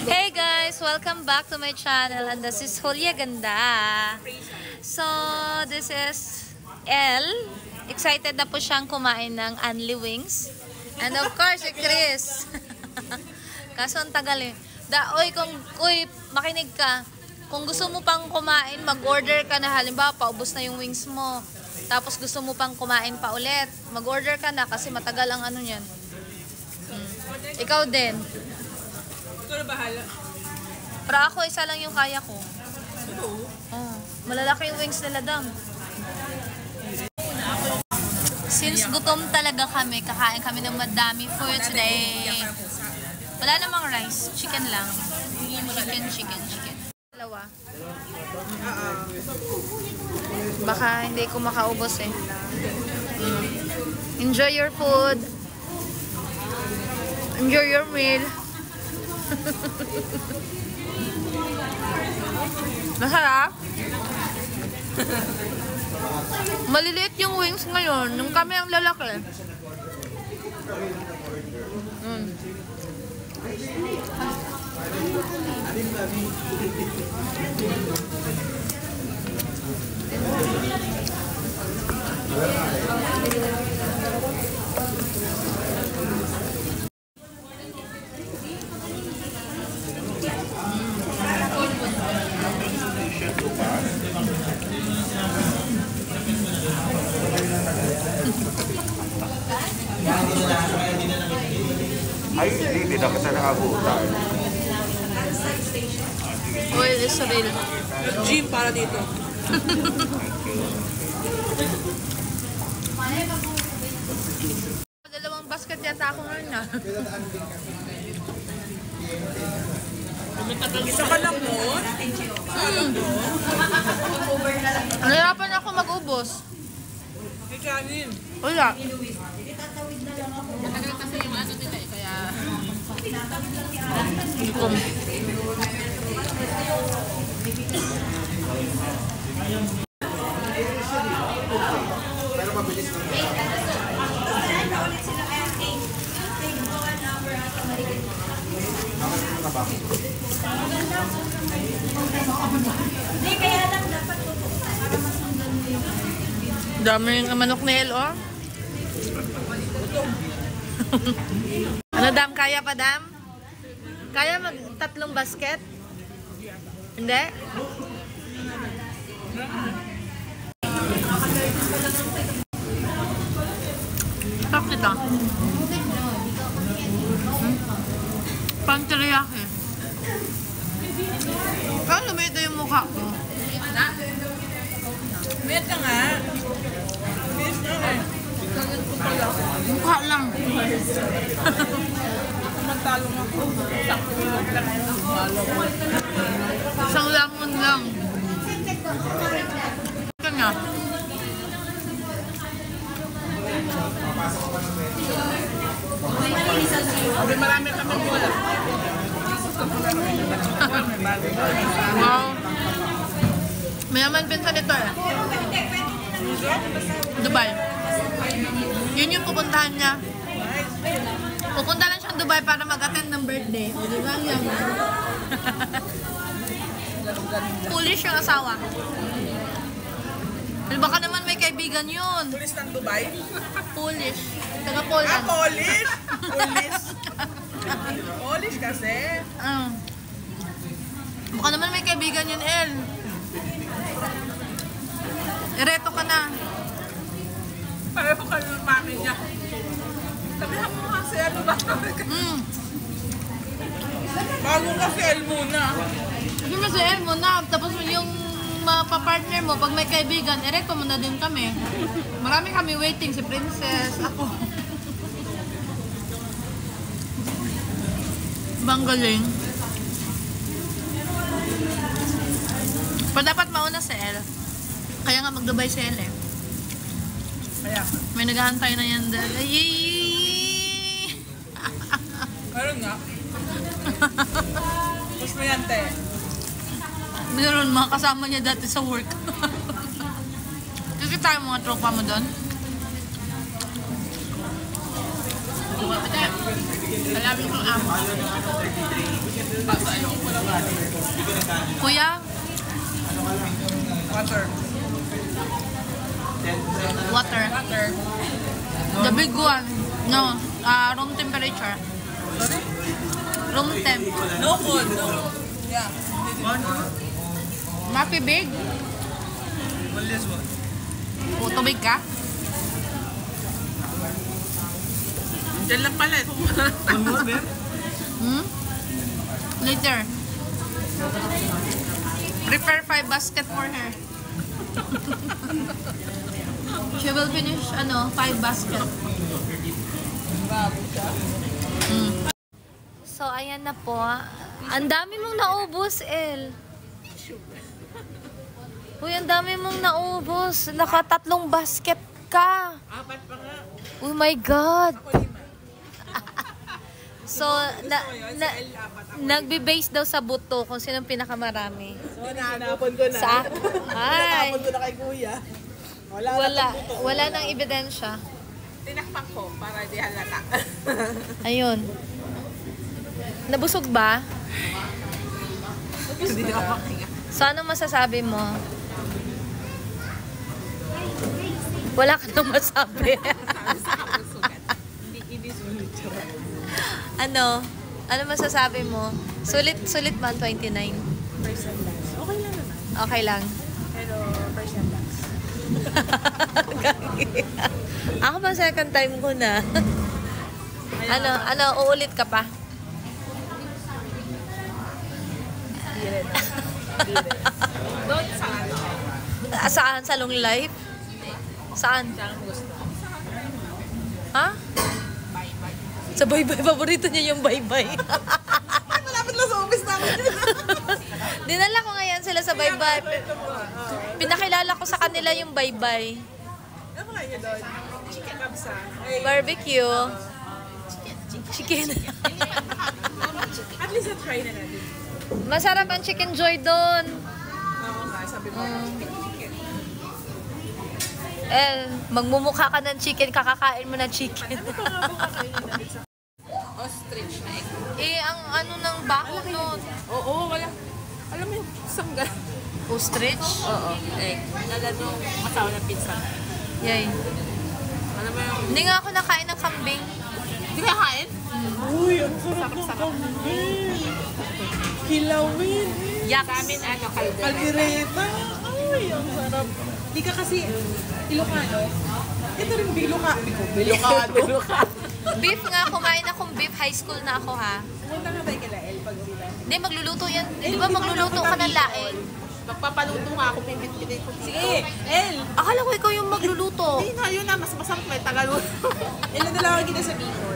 Hey guys! Welcome back to my channel and this is Julia Ganda. So, this is Elle. Excited na po siyang kumain ng Unli Wings. And of course, si Chris. Kaso ang tagal eh. Uy, makinig ka. Kung gusto mo pang kumain, mag-order ka na. Halimbawa, paubos na yung wings mo. Tapos gusto mo pang kumain pa ulit. Mag-order ka na kasi matagal ang ano niyan. Ikaw din. Ikaw na bahala. Pero ako, isa lang yung kaya ko. Oh, malalaki yung wings nila dam. Since gutom talaga kami, kakain kami ng madami for today. Wala namang rice. Chicken lang. Chicken. Dalawa. Baka hindi ko makaubos eh. Enjoy your food. Enjoy your meal. Masarap. Maliliit yung wings ngayon. Nung kami ang lalaki. Ay, hindi na kita nakabutan. Oil is real. Gym para dito. Dalawang basket yata ako ngayon na. Isa ka lang mo? Nahirapan ako mag-ubos. May kanin. Wala. Matagal kasi yung ano nila eh, kaya... Gutom. Dami yung manok ni El, oh. Ano, Dam? Kaya pa, Dam? Kaya mag-3 basket? Hindi? Sarap nito. Pang teriyaki. Kaya lumito yung mukha ko. Wait ka nga. Miss na eh. Mukha lang. Magtalong ako. Sakto lang lang. Isang lamon lang. Ito nga. Sabi marami kami wala. Wow. Mayaman pinsan ito eh. Dubai. Yun yung pupuntahan niya. Pupunta lang siyang Dubai para mag-attend ng birthday. O diba ang yaman? Polish yung asawa. Baka naman may kaibigan yun. Pulis ng Dubai? Polish. Taga Poland. Polish? Pulis? Polish kasi. Baka naman may kaibigan yun, El. Ireto ka na. Pareho ka ng mami niya. Sabihan mo kasi ano ba? Bago kasi El muna. Hindi mo si El mo na. Tapos yung mapapartner mo, pag may kaibigan, ireto mo na din kami. Marami kami waiting. Si Princess, ako. Bang galing. Pero dapat mauna si El. Kaya nga mag-Dubai si El eh. Kaya. May naghahantay na yan dahil. Meron nga. Tapos mo yan, te. Meron mga kasama niya dati sa work. Kasi tayo mga tropa mo doon. Alamin kong amo. Pasay. Kuya, Water. water. Water. The big one. No, room temperature. Sorry? Room temp. No cold. No cold. Yeah. Maki big? O, tubig ka? Diyan lang pala eh. Hmm? Later. Prepare 5 basket for her. She will finish, 5 basket. So, ayan na po. Ang dami mong naubos, El. Uy, ang dami mong naubos. Naka-3 basket ka. 4 pa nga. Oh my God. Ako 5. So, nagbe-base daw sa buto kung sinong pinakamarami. So, tinapon ko na. Sa ay, Tinapon ko na kay kuya. Wala. wala nang ebidensya. Tinakpak ko para di halata. Ayun. Nabusog ba? Hindi na ako makinga. So, anong masasabi mo? Wala ka nang masabi. Hindi sulit. Ano masasabi mo? Sulit man 29. First and last. Okay lang naman. Okay lang. Pero first and last. Ako pa second time ko na. Uulit ka pa? Hindi rin. Doon sa ano? Saan? Sa long life? Saan? Saan gusto? Ha? Sa bye-bye. Paborito niya yung bye-bye. Malapit lang sa office namin yun. Dinala ko ngayon sila sa bye-bye. Pinakilala ko sa kanila yung bye-bye. Ano ba kayo doon? Chicken kabsa. Barbecue. Chicken. At least na-try na natin. Masarap ang chicken joy doon. Oo nga, sabi mo chicken. Magmumukha ka ng chicken, kakakain mo ng chicken. Ano pa nga ba kakainin natin sa ostrich na egg? Ang ng bako nun. Oo, wala. Alam mo yung sangga? Ostrich? Oo, egg. Nalano asawa ng pizza. Yay. Alam mo yung... Hindi nga ako nakain ng kambing. Hindi ka kain? Uy, ang sarap ng kambing. Kilawin. Yaks. Sa amin, kaldereta. Ay, ang sarap. Di ka kasi Ilocano. Ito rin Bilocano. Beef nga, kumain akong beef. High school na ako, ha? Punta nga tayo kila El pag sila. Hindi, magluluto yan. Di ba magluluto ka ng laing? Magpapaluto nga ako, pipit-pitin ko. Sige, El! Akala ko ikaw yung magluluto. Hindi na, yun na. Mas masarap may tagaluto. El, nadala ko kita sa Bicol.